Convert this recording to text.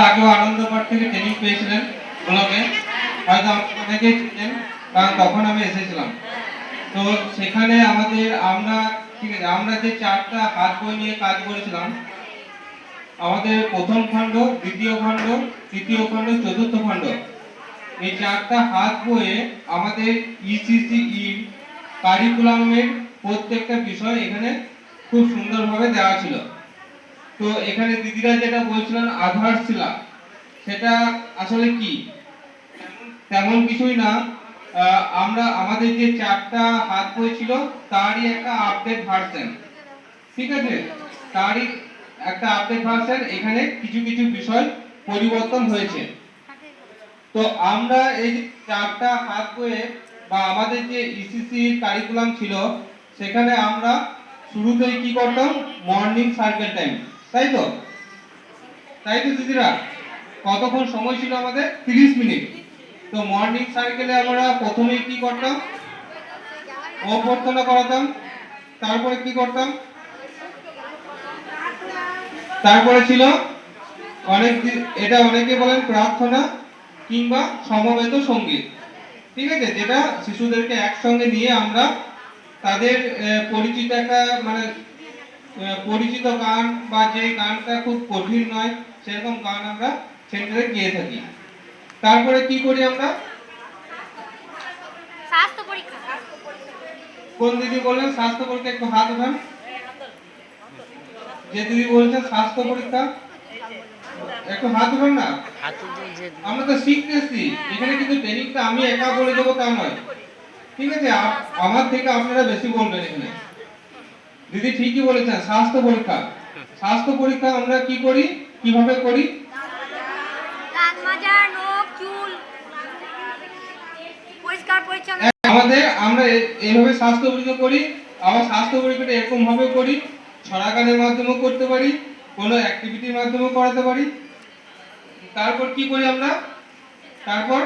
আগেও আনন্দ পার্ক থেকে ট্রেনিং পেয়েছিলেন ব্লকে, হয়তো অনেকেই চিনেন, কারণ তখন আমি এসেছিলাম। তো সেখানে আমরা ঠিক আছে, আমরা যে 4টা হাত বই নিয়ে কাজ করেছিলাম, আমাদের প্রথম খণ্ড, দ্বিতীয় খণ্ড, তৃতীয় খণ্ড, চতুর্থ খণ্ড, এই 4টা হাত বইয়ে আমাদের ইসিসি কারিকুলামের প্রত্যেকটা বিষয় এখানে খুব সুন্দরভাবে দেওয়া ছিল। তো এখানে দিদিরা যেটা বলছিলেন আধারশিলা, সেটা আসলে কি? তেমন কিছুই না। আমরা আমাদের যে 4টা হাত বই ছিল তারই একটা আপডেট ভার্সন, ঠিক আছে, তারই একটা আপডেট ভার্সন। এখানে কিছু কিছু বিষয় পরিবর্তন হয়েছে। তো আমরা এই 4টা হাত বইয়ে বা আমাদের যে ইসিসি কারিকুলাম ছিল, সেখানে আমরা শুরুতেই কি করতাম, মর্নিং সার্কেল টাইম, তাই তো? তাই তো দিদিরা? কতক্ষণ সময় ছিল আমাদের? 30 মিনিট। তো মর্নিং সার্কেলে আমরা প্রথমেই কি করতাম, অভ্যর্থনা করাতাম। তারপরে কি করতাম, তারপরে ছিল এটা অনেকে বলেন প্রার্থনা কিংবা সমবেত সঙ্গীত, ঠিক আছে, যেটা শিশুদেরকে একসঙ্গে নিয়ে আমরা তাদের পরিচিত একটা মানে পরিচিত গান বা যে গানটা খুব কঠিন নয় সেরকম গান আমরা সেন্টারে গিয়ে থাকি। তারপরে কি করি আমরা, স্বাস্থ্য পরীক্ষা। কোন দিদি বললেন স্বাস্থ্য পরীক্ষা? একটু হাত উঠান। যে দিদি বলছেন স্বাস্থ্য পরীক্ষা, একটু হাত উঠান না। আমরা তো শিখতেছি এখানে, কিন্তু ট্রেনিংটা আমি একা বলে দেবো তা নয়, ঠিক আছে? আমার থেকে আপনারা বেশি বলবেন এখানে। দিদি ঠিকই বলেছেন, স্বাস্থ্য পরীক্ষা। স্বাস্থ্য পরীক্ষা আমরা কি করি, কিভাবে করি? দাঁত মাজা, নখ, চুল পরিষ্কার পরিচ্ছন্ন। আমরা এইভাবে স্বাস্থ্য পরীক্ষা করি। আবার স্বাস্থ্য পরীক্ষাটা এরকম ভাবে করি, ছড়া গানের মাধ্যমেও করতে পারি, কোনো অ্যাক্টিভিটির মাধ্যমেও করাতে পারি। তারপর কি করি আমরা, তারপর